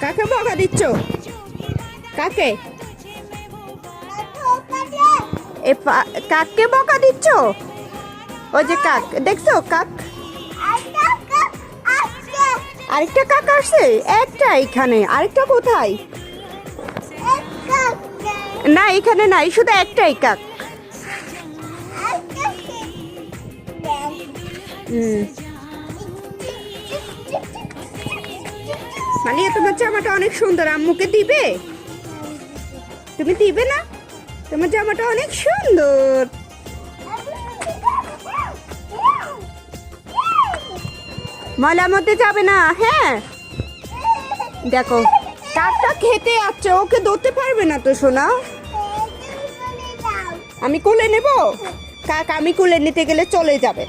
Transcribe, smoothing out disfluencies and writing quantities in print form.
কাকে বকা দিচ্ছ? কাকে কাককে বকা দিচ্ছ? ওই যে কাক দেখছো, কাক আরেকটা কাক আসছে। একটা এখানে, আরেকটা কোথায়? না এখানে নাই, শুধু একটাই কাক। মালিয়া তোমার জামাটা অনেক সুন্দর, আম্মুকে দিবে? তুমি দিবে না? তোমার জামাটা অনেক সুন্দর। ময়লার মধ্যে যাবে না, হ্যাঁ? দেখো কাকটা খেতে যাচ্ছে, ওকে ধরতে পারবে না তো সোনা। আমি কোলে নেব? কাক আমি কোলে নিতে গেলে চলে যাবে।